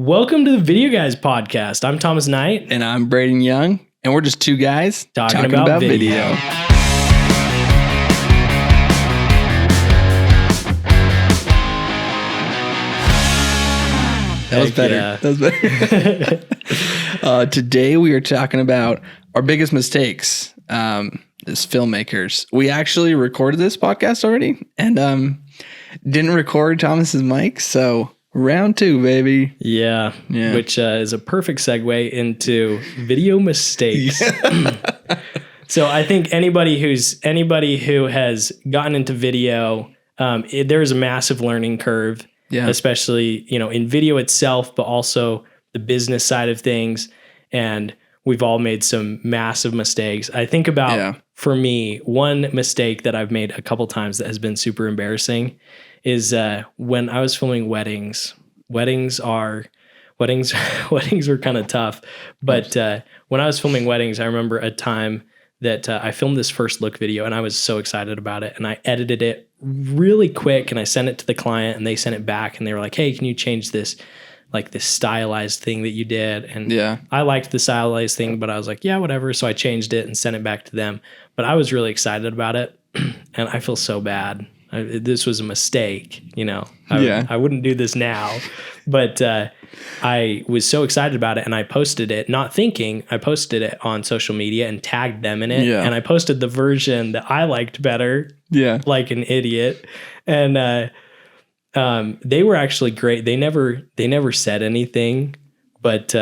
Welcome to the Video Guys podcast. I'm Thomas Knight. And I'm Braden Young. And we're just two guys talking about video. That was better. Yeah. That was better. Today we are talking about our biggest mistakes as filmmakers. We actually recorded this podcast already and didn't record Thomas's mic. So round two, baby. Yeah. Which is a perfect segue into video mistakes. So I think anybody who has gotten into video, there's a massive learning curve. Yeah. Especially, in video itself, but also the business side of things. And we've all made some massive mistakes. I think about, for me, one mistake that I've made a couple times that has been super embarrassing is when I was filming weddings. Weddings were kind of tough. But when I was filming weddings, I remember a time that I filmed this first look video and I was so excited about it. And I edited it really quick and I sent it to the client and they sent it back and they were like, hey, can you change this, like this stylized thing that you did? And I liked the stylized thing, but I was like, yeah, whatever. So I changed it and sent it back to them. But I was really excited about it and I feel so bad. This was a mistake, I wouldn't do this now, but I was so excited about it and I posted it, not thinking. I posted it on social media and tagged them in it. Yeah. And I posted the version that I liked better, like an idiot. And they were actually great. They never said anything, but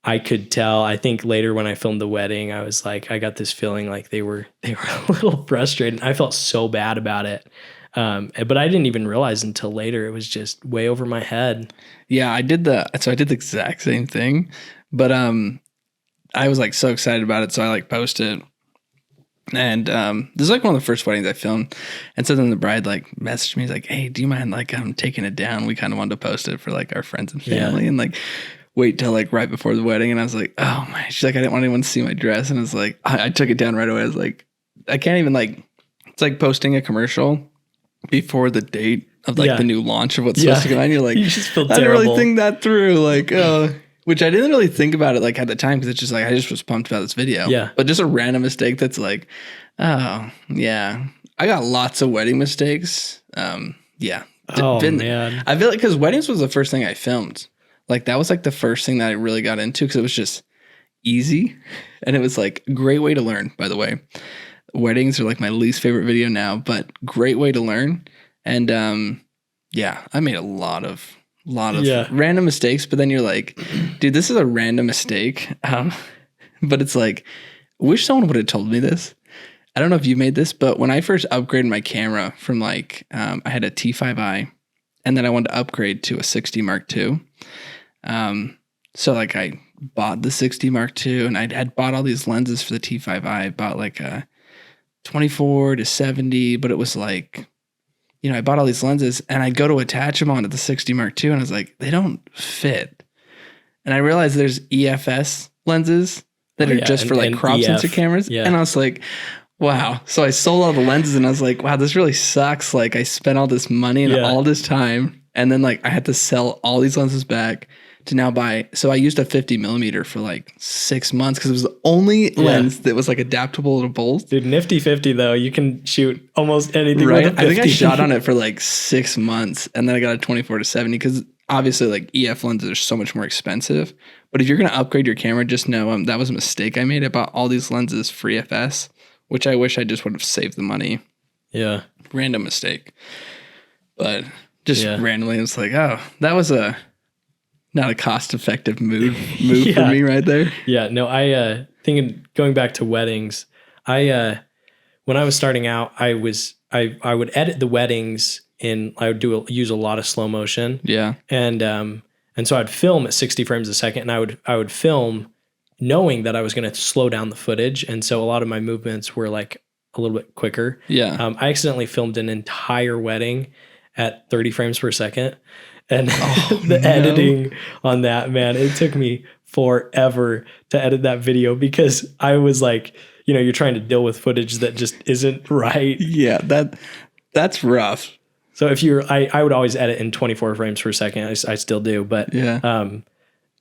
I could tell. I think later when I filmed the wedding, I was like, I got this feeling like they were a little frustrated. I felt so bad about it. But I didn't even realize until later. It was just way over my head. Yeah, I did the exact same thing. But I was like so excited about it, so I like posted it. And this is like one of the first weddings I filmed. And so then the bride like messaged me, he's like, hey, do you mind like taking it down? We kind of wanted to post it for like our friends and family and like wait till like right before the wedding. And I was like, oh my, she's like, I didn't want anyone to see my dress. And I was like, I took it down right away. I was like, I can't even it's like posting a commercial before the date of like the new launch of what's supposed to come out. And you're like, you just feel I terrible. didn't really think that through. Like, which I didn't really think about it like at the time. Cause it's just like, I just was pumped about this video. Yeah. But just a random mistake that's like, oh yeah. I got lots of wedding mistakes. Man. I feel like, cause weddings was the first thing I filmed. Like that was like the first thing that I really got into because it was just easy and it was like a great way to learn, by the way. Weddings are like my least favorite video now, but great way to learn. And I made a lot of random mistakes, but then you're like, dude, this is a random mistake. But it's like, wish someone would have told me this. I don't know if you made this, but when I first upgraded my camera from like, I had a T5i and then I wanted to upgrade to a 60 Mark II. So like I bought the 60 Mark II and I had bought all these lenses for the T5i. I bought like a 24 to 70, but it was like, I bought all these lenses and I'd go to attach them onto the 60 Mark II and I was like, they don't fit. And I realized there's EFS lenses that are just for like crop sensor cameras. Yeah. And I was like, wow. So I sold all the lenses and I was like, wow, this really sucks. Like I spent all this money and all this time. And then like I had to sell all these lenses back to now buy. So I used a 50 millimeter for like 6 months because it was the only lens that was like adaptable to both. Dude, nifty 50 though. You can shoot almost anything. Right. I think I shot on it for like 6 months and then I got a 24 to 70 because obviously like EF lenses are so much more expensive. But if you're going to upgrade your camera, just know that was a mistake I made. I bought all these lenses for EFS, which I wish I just would have saved the money. Yeah. Random mistake. But just randomly, it's like, oh, that was not a cost-effective move for me right there. Yeah, no, I thinking going back to weddings, when I was starting out, I would edit the weddings I would use a lot of slow motion. Yeah. And so I'd film at 60 frames a second and I would film knowing that I was going to slow down the footage. And so a lot of my movements were like a little bit quicker. Yeah. I accidentally filmed an entire wedding at 30 frames per second. And editing on that, man, it took me forever to edit that video because I was like, you're trying to deal with footage that just isn't right. Yeah, that's rough. So if I would always edit in 24 frames per second. I still do, but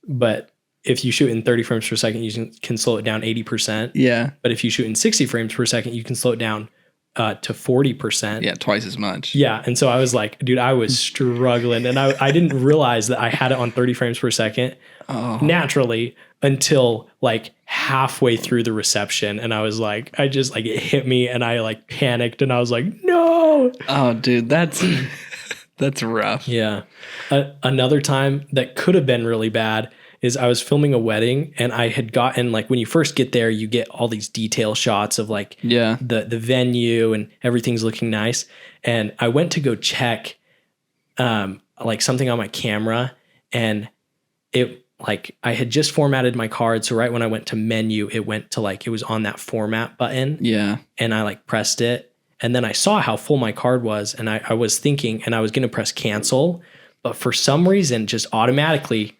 but if you shoot in 30 frames per second, you can slow it down 80%. Yeah. But if you shoot in 60 frames per second, you can slow it down to 40%. Yeah, twice as much. Yeah. And so I was like, dude, I was struggling. And I didn't realize that I had it on 30 frames per second naturally until like halfway through the reception. And I was like, it hit me and I like panicked and I was like, no. Oh, dude, that's rough. Yeah. Another time that could have been really bad is I was filming a wedding and I had gotten like, when you first get there, you get all these detail shots of like the venue and everything's looking nice. And I went to go check like something on my camera and it like, I had just formatted my card. So right when I went to menu, it went to like, it was on that format button. Yeah. And I like pressed it. And then I saw how full my card was. And I was thinking, and I was going to press cancel, but for some reason, just automatically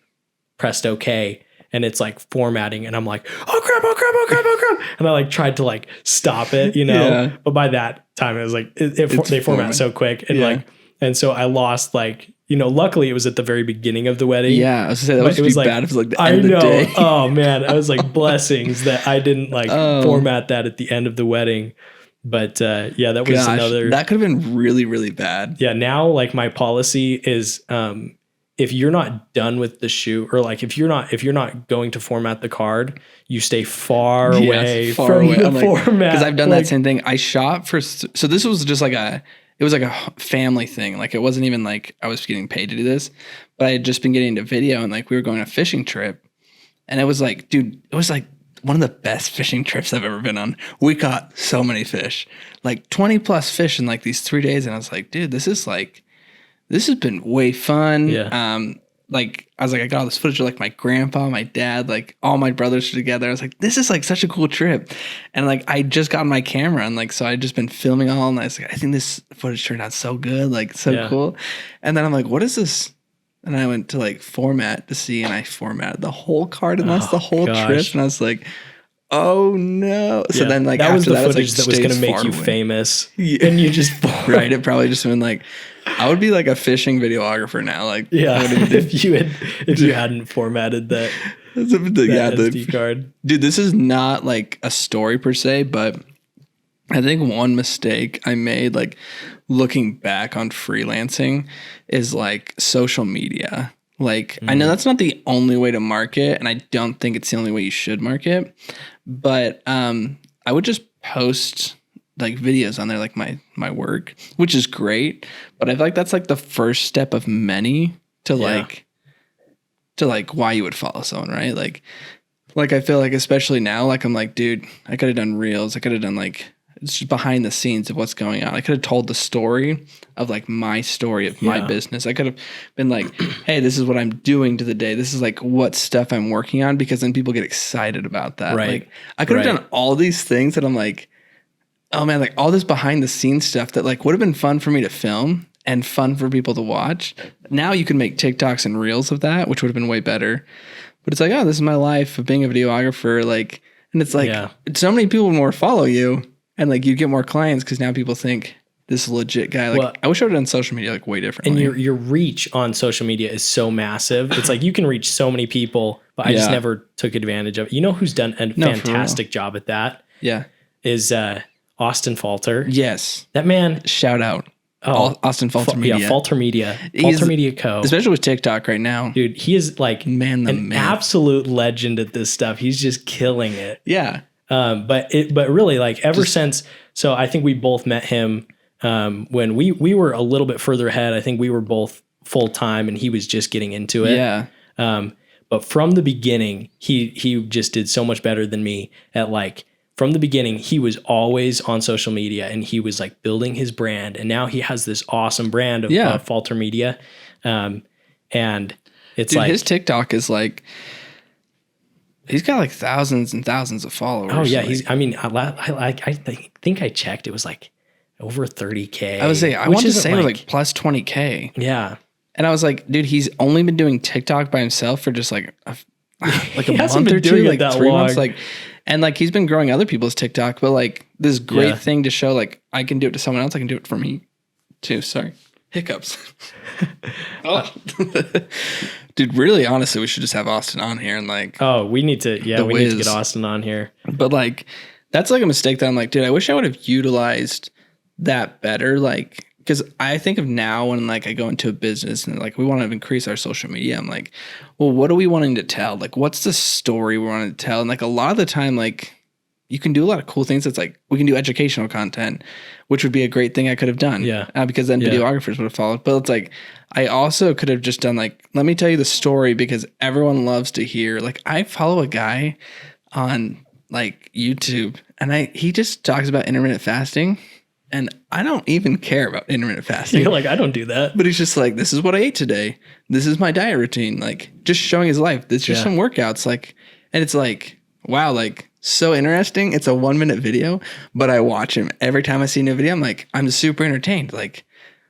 pressed OK. And it's like formatting. And I'm like, oh crap. And I like tried to like stop it, you know, Yeah. but by that time it was like, they format so quick. And like, and so I lost like, you know, luckily it was at the very beginning of the wedding. Yeah, I was gonna say that would be bad if it was like the end of the day. Oh man, I was like blessings that I didn't like format that at the end of the wedding. But yeah, that was another. That could have been really, really bad. Yeah, now like my policy is if you're not done with the shoot or like if you're not going to format the card, you stay far away from the format. Because I've done that same thing. I shot for so this was just like it was like a family thing. Like it wasn't even like I was getting paid to do this, but I had just been getting into video and like we were going on a fishing trip. And it was like, dude, it was like one of the best fishing trips I've ever been on. We caught so many fish, like 20 plus fish in like these 3 days. And I was like, dude, this has been way fun. Yeah. Like I was like, I got all this footage of like my grandpa, my dad, like all my brothers together. I was like, this is like such a cool trip. And like, I just got my camera and like, so I just been filming all and I was like, I think this footage turned out so good, like so cool. And then I'm like, what is this? And I went to like format to see, and I formatted the whole card and that's the whole trip. And I was like, oh no. So then like, that was the footage like, that was going to make you famous. And you just, right. It probably just been like, I would be like a fishing videographer now. Like, if you hadn't formatted that SD card. Dude, this is not like a story per se, but I think one mistake I made, like looking back on freelancing, is like social media. Like, I know that's not the only way to market, and I don't think it's the only way you should market, but I would just post like videos on there, like my work, which is great, but I feel like that's like the first step of many to like why you would follow someone, right? Like I feel like especially now, like I'm like, dude, I could have done reels, I could have done like it's just behind the scenes of what's going on. I could have told the story of like my story of my business. I could have been like, hey, this is what I'm doing to the day. This is like what stuff I'm working on, because then people get excited about that. Right. Like I could have done all these things that I'm like, oh man, like all this behind the scenes stuff that like would have been fun for me to film and fun for people to watch. Now you can make TikToks and reels of that, which would have been way better. But it's like, oh, this is my life of being a videographer. Like, and it's like so many people more follow you, and like you get more clients because now people think this is a legit guy. Like I wish I would have done social media like way differently. And your reach on social media is so massive. It's like you can reach so many people, but I just never took advantage of it. You know who's done a fantastic job at that? Yeah. Is Austin Falter. Yes. That man. Shout out. Austin Falter Media. Yeah, Falter Media. Falter Media Co. Especially with TikTok right now. Dude, he is like an absolute legend at this stuff. He's just killing it. Yeah. But really like ever since, so I think we both met him when we were a little bit further ahead. I think we were both full time and he was just getting into it. Yeah. But from the beginning, he just did so much better than me at like, from the beginning, he was always on social media and he was like building his brand. And now he has this awesome brand of Falter Media. And it's like his TikTok is like, he's got like thousands and thousands of followers. Oh yeah. Like, I think I checked. It was like over 30K. I want to say it was like plus 20K. Yeah. And I was like, dude, he's only been doing TikTok by himself for just like a month or two, like 3 months. Like, and like he's been growing other people's TikTok, but like this great thing to show, like I can do it to someone else. I can do it for me too. Sorry. Hiccups. Oh. Dude, really, honestly, we should just have Austin on here and like. Oh, we need to. Yeah, we need to get Austin on here. But like, that's like a mistake that I'm like, dude, I wish I would have utilized that better. Like, because I think of now when like I go into a business and like we want to increase our social media, I'm like, well, what are we wanting to tell? Like, what's the story we want to tell? And like a lot of the time, like you can do a lot of cool things. It's like we can do educational content, which would be a great thing I could have done. Yeah. Because then videographers would have followed. But it's like I also could have just done like, let me tell you the story because everyone loves to hear. Like I follow a guy on like YouTube and he just talks about intermittent fasting. And I don't even care about intermittent fasting. You're like, I don't do that. But he's just like, this is what I ate today. This is my diet routine. Like, just showing his life. There's just some workouts. Like, and it's like, wow, like, so interesting. It's a 1-minute video, but I watch him. Every time I see a new video, I'm like, I'm super entertained. Like,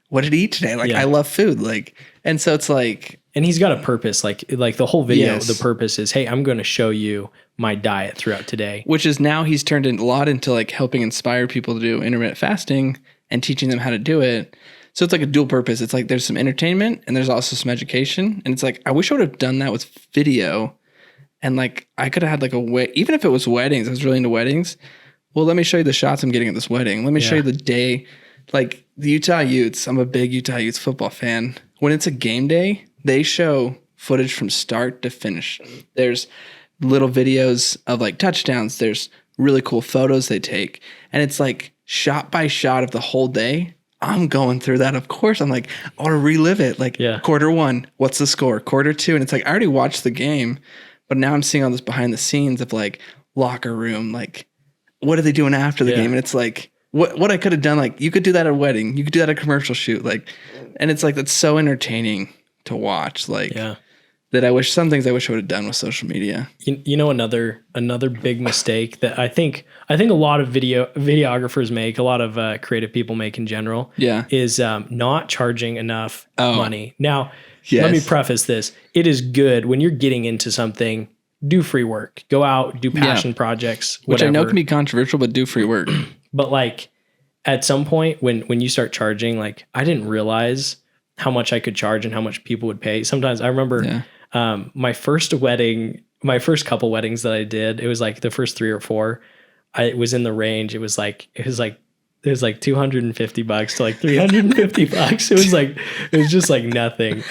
what did he eat today? Like, I love food. Like, and so it's like. And he's got a purpose. Like the whole video, the purpose is, hey, I'm going to show you my diet throughout today. Which is now he's turned a lot into like helping inspire people to do intermittent fasting and teaching them how to do it. So it's like a dual purpose. It's like there's some entertainment and there's also some education. And it's like, I wish I would have done that with video. And like, I could have had like even if it was weddings, I was really into weddings. Well, let me show you the shots I'm getting at this wedding. Let me show you the day. Like the Utah Utes, I'm a big Utah Utes football fan. When it's a game day, they show footage from start to finish. There's little videos of like touchdowns. There's really cool photos they take. And it's like shot by shot of the whole day. I'm going through that. Of course, I'm like, I want to relive it. Like quarter 1, what's the score? Quarter 2. And it's like, I already watched the game, but now I'm seeing all this behind the scenes of like locker room. Like, what are they doing after the game? And it's like, what I could have done. Like, you could do that at a wedding. You could do that at a commercial shoot. Like, and it's like, that's so entertaining to watch. Like, that I wish some things I wish I would have done with social media. You know, another big mistake that I think a lot of videographers make, a lot of creative people make in general, is not charging enough money. Now, let me preface this. It is good when you're getting into something, do free work, go out, do passion projects, whatever. Which I know can be controversial, but do free work. But like at some point when you start charging, like I didn't realize how much I could charge and how much people would pay. Sometimes I remember my first couple weddings that I did, it was like the first 3 or 4, it was in the range. It was like $250 to like $350. It was just like nothing.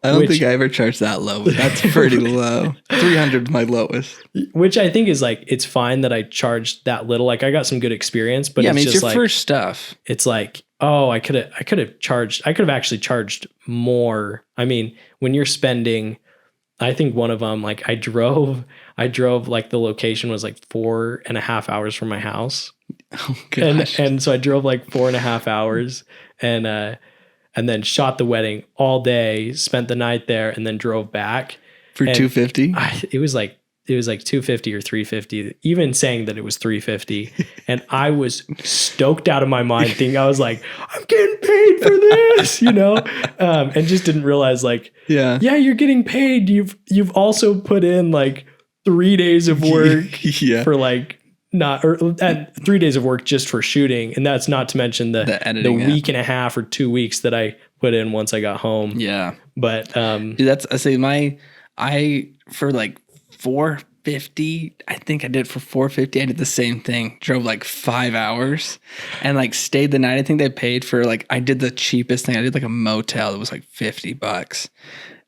I don't think I ever charged that low, but that's pretty low. 300 is my lowest. Which I think is like, it's fine that I charged that little. Like I got some good experience, but it's just your first stuff. It's like, oh, I could have actually charged more. I mean, when you're spending, I think one of them, like I drove like the location was like 4.5 hours from my house. Oh gosh. And so I drove like 4.5 hours and then shot the wedding all day, spent the night there, and then drove back for $250. It was like $250 or $350. Even saying that it was $350, and I was stoked out of my mind, thinking I was like, I'm getting paid for this, you know, and just didn't realize like, you're getting paid. You've also put in like 3 days of work for like. And 3 days of work just for shooting. And that's not to mention the week and a half or 2 weeks that I put in once I got home. Yeah. But, dude, for like $450, I think I did for $450. I did the same thing. Drove like 5 hours and like stayed the night. I think they paid for like, I did the cheapest thing. I did like a motel that was like $50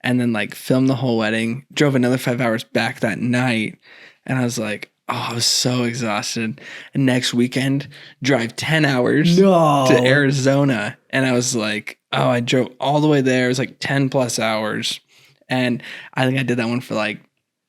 and then like filmed the whole wedding, drove another 5 hours back that night. And I was like, oh, I was so exhausted. And next weekend, drive 10 hours to Arizona. And I was like, oh, I drove all the way there. It was like 10 plus hours. And I think I did that one for like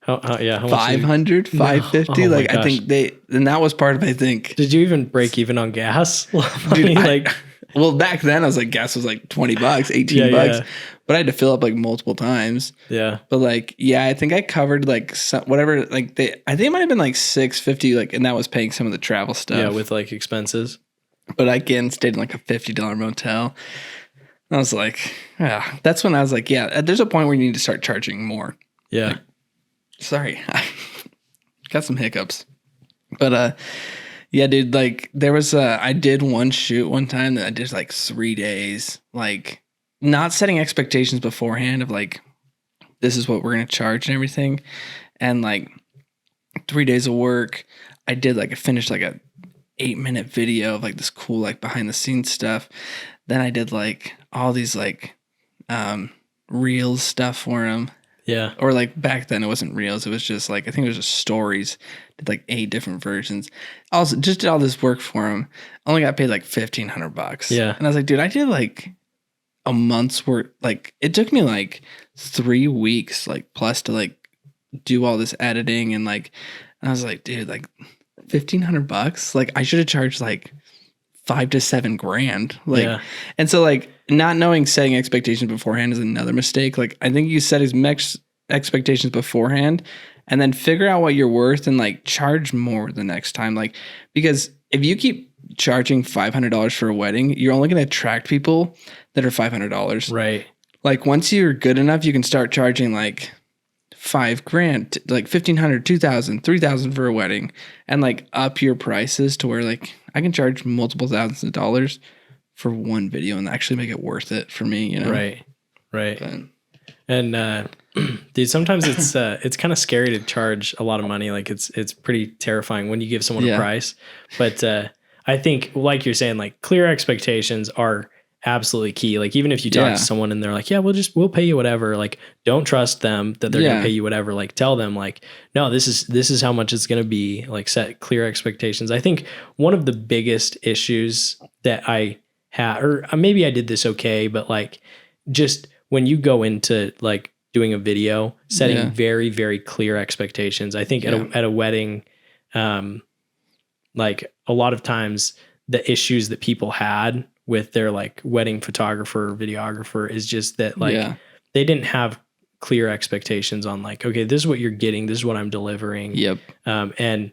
how 500, 550. Oh like I think and that was part of, I think. Did you even break even on gas? Dude, well, back then I was like, gas was like $20, $18. Yeah. But I had to fill up like multiple times. Yeah. But like, I think I covered like whatever, like I think it might have been like $650, like, and that was paying some of the travel stuff. Yeah, with like expenses. But I again stayed in like a $50 motel. I was like, that's when I was like, there's a point where you need to start charging more. Yeah. Like, sorry, I got some hiccups. But Yeah, dude, like there was I did one shoot one time that I did like 3 days, like not setting expectations beforehand of like, this is what we're going to charge and everything. And like 3 days of work, I finished like a 8-minute video of like this cool, like behind the scenes stuff. Then I did like all these like, reels stuff for him. Yeah. Or like back then it wasn't reels. It was just like, I think it was just stories. Did like 8 different versions. Also just did all this work for him. Only got paid like $1,500. Yeah. And I was like, dude, I did like a month's work. Like it took me like 3 weeks, like plus to like do all this editing. And like, I was like, dude, like $1,500. Like I should have charged like $5 to $7 grand. Like, yeah. And so like not knowing setting expectations beforehand is another mistake. Like I think you set his expectations beforehand and then figure out what you're worth and like charge more the next time. Like, because if you keep charging $500 for a wedding, you're only going to attract people that are $500. Right. Like once you're good enough, you can start charging like $5 grand, like $1,500, $2,000, $3,000 for a wedding, and like up your prices to where like I can charge multiple thousands of dollars for one video and actually make it worth it for me, you know? Right. But, and dude, sometimes it's kind of scary to charge a lot of money. Like it's pretty terrifying when you give someone a price. But I think, like you're saying, like clear expectations are absolutely key. Like even if you talk to someone and they're like, yeah, we'll pay you whatever. Like don't trust them that they're gonna pay you whatever. Like tell them like, no, this is how much it's gonna be. Like set clear expectations. I think one of the biggest issues that I had, or maybe I did this okay, but like just when you go into like doing a video, setting very, very clear expectations. I think at a wedding, like a lot of times the issues that people had with their like wedding photographer or videographer is just that like they didn't have clear expectations on like, okay, this is what you're getting. This is what I'm delivering. Yep. And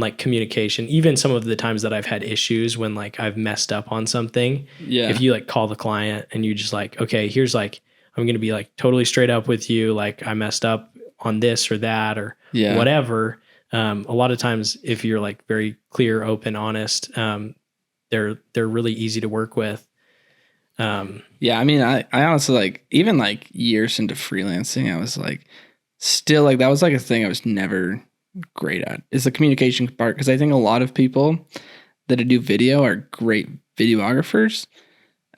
like communication, even some of the times that I've had issues when like I've messed up on something. Yeah. If you like call the client and you just like, okay, here's like, I'm going to be like totally straight up with you. Like I messed up on this or that or whatever. A lot of times if you're like very clear, open, honest, they're really easy to work with. Yeah. I mean, I honestly like, even like years into freelancing, I was like, still like, that was like a thing I was never great at, is the communication part. Cause I think a lot of people that do video are great videographers.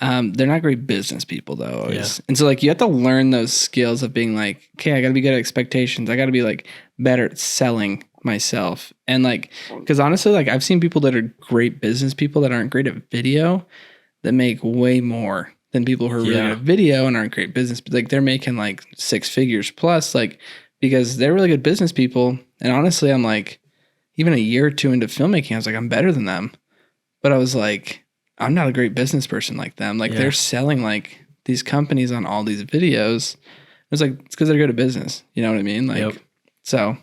They're not great business people though. Always. Yeah. And so like, you have to learn those skills of being like, okay, I gotta be good at expectations. I gotta be like better at selling myself. And like, cause honestly, like I've seen people that are great business people that aren't great at video that make way more than people who are really good at video and aren't great business. But like they're making like 6 figures plus, like, because they're really good business people. And honestly, I'm like, even a year or two into filmmaking, I was like, I'm better than them. But I was like, I'm not a great business person like them. Like they're selling like these companies on all these videos. It's like, it's because they're good at business. You know what I mean? Like, so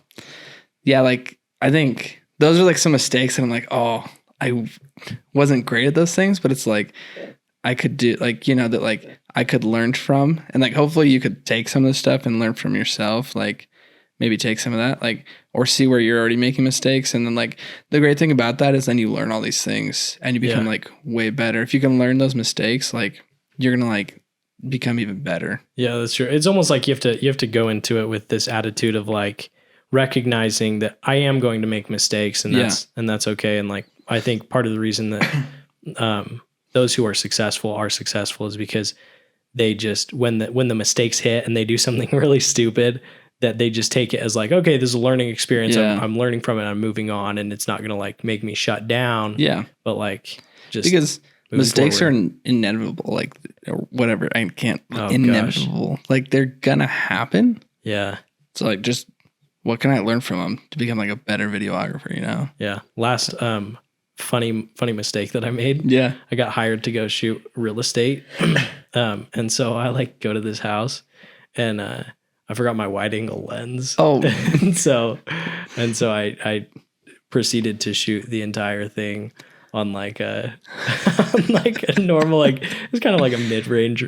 yeah, like I think those are like some mistakes. And I'm like, oh, I wasn't great at those things, but it's like, I could do like, you know, that like I could learn from, and like, hopefully you could take some of this stuff and learn from yourself. Like maybe take some of that, like, or see where you're already making mistakes. And then like the great thing about that is then you learn all these things and you become like way better. If you can learn those mistakes, like you're going to like become even better. Yeah, that's true. It's almost like you have to go into it with this attitude of like recognizing that I am going to make mistakes and that's okay. And like, I think part of the reason that, those who are successful is because they just, when the mistakes hit and they do something really stupid, that they just take it as like, okay, this is a learning experience. Yeah. I'm learning from it. I'm moving on, and it's not going to like make me shut down. Yeah. But like just because mistakes are inevitable, like or whatever. I can't inevitable. Gosh. Like they're going to happen. Yeah. So like, just what can I learn from them to become like a better videographer, you know? Yeah. Last, funny mistake that I made. Yeah. I got hired to go shoot real estate. And so I like go to this house and, I forgot my wide angle lens. Oh, and so I proceeded to shoot the entire thing on like a on like a normal, like it's kind of like a mid-range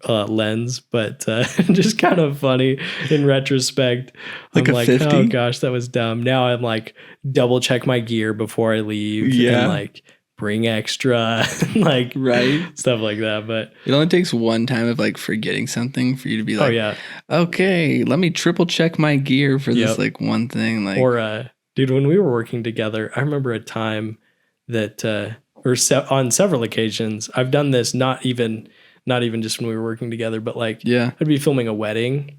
lens, but just kind of funny in retrospect. Like I'm a like, 50? oh gosh, that was dumb. Now I'm like double check my gear before I leave and like bring extra like stuff like that. But it only takes one time of like forgetting something for you to be like, okay, let me triple check my gear for this like one thing. Like, or dude, when we were working together, I remember a time that on several occasions I've done this, not even just when we were working together, but like I'd be filming a wedding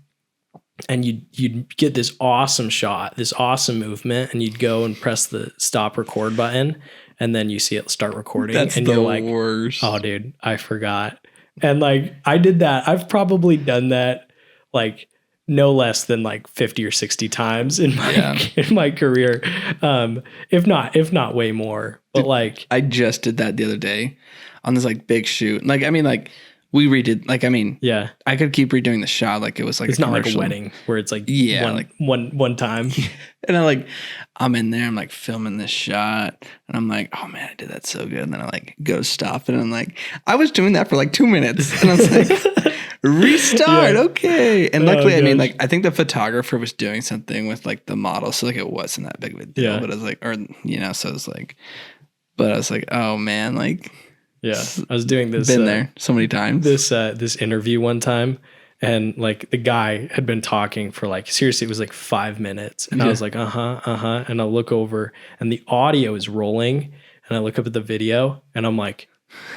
and you'd get this awesome shot, this awesome movement, and you'd go and press the stop record button, and then you see it start recording. That's and the you're like, worst. Oh dude, I forgot. And like I did that. I've probably done that like no less than like 50 or 60 times in my career. If not way more. But like I just did that the other day on this like big shoot. Like, I mean, like we redid, like, I mean, I could keep redoing the shot. Like it was like, it's not like a wedding where it's like one time. And I'm in there, I'm like filming this shot and I'm like, oh man, I did that so good. And then I like go to stop it and I'm like, I was doing that for like 2 minutes. And I was like, restart. Okay. And luckily, I mean, like, I think the photographer was doing something with like the model. So like it wasn't that big of a deal, but I was like, or, so it was like, but I was like, oh man, like, I was doing this. Been there so many times. This interview one time, and like the guy had been talking for like seriously, it was like 5 minutes, and I was like, and I look over, and the audio is rolling, and I look up at the video, and I'm like,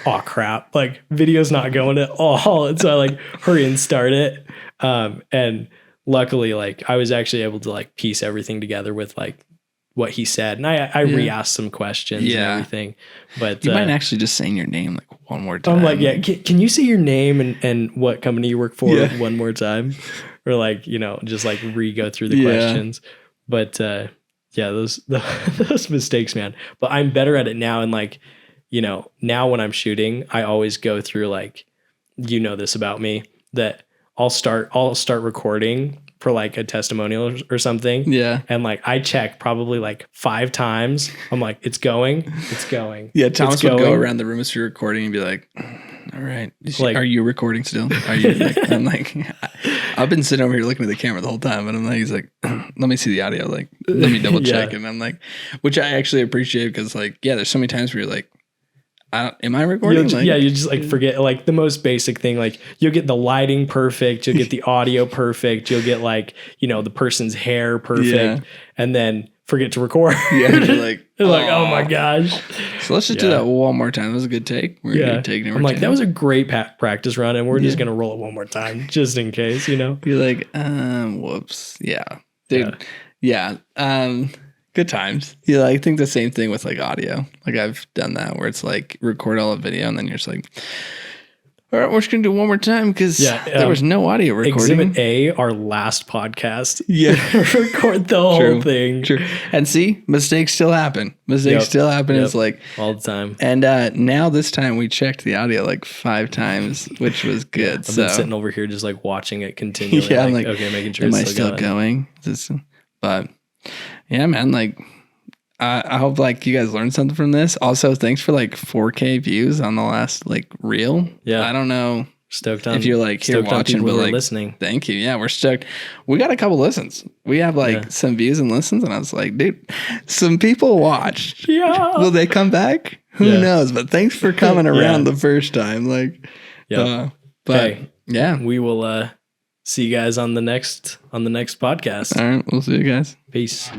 oh crap, like video's not going at all, and so I like hurry and start it, and luckily, like I was actually able to like piece everything together with like what he said, and I re-asked some questions and everything. But you might actually just saying your name like one more time. I'm like, can you say your name and what company you work for one more time, or like just like re-go through the questions. But those mistakes, man. But I'm better at it now, and like now when I'm shooting, I always go through like this about me, that I'll start recording for like a testimonial or something. Yeah. And like I check probably like 5 times. I'm like, it's going. Yeah. Thomas would go around the room as you're recording and be like, all right, are you recording still? Are you I'm like, I've been sitting over here looking at the camera the whole time. And I'm like, he's like, let me see the audio. Like, let me double check. And I'm like, which I actually appreciate because like, there's so many times where you're like, am I recording? You just like forget like the most basic thing. Like you'll get the lighting perfect, you'll get the audio perfect, you'll get like the person's hair perfect, and then forget to record. Yeah, you're like, oh my gosh. So let's just do that one more time. That was a good take. We're gonna take number 10. Like that was a great practice run, and we're just gonna roll it one more time just in case. You're like, whoops, dude, good times. I think the same thing with like audio. Like I've done that where it's like record all the video and then you're just like, all right, we're just gonna do one more time because there was no audio recording. Exhibit A, our last podcast. Record the whole thing. True. And see, mistakes still happen. Still happen. It's like all the time. And now this time we checked the audio like 5 times, which was good. I've been sitting over here just like watching it continually. I'm like, okay, making sure am it's I still going? But yeah, man, like I hope like you guys learned something from this. Also, thanks for like 4K views on the last like reel. Yeah. I don't know. Stoked on if you're like here watching, but like listening. Thank you. Yeah, we're stoked. We got a couple listens. We have like some views and listens, and I was like, dude, some people watched. Yeah. Will they come back? Who knows? But thanks for coming around the first time. Like, we will see you guys on the next podcast. All right, we'll see you guys. Peace.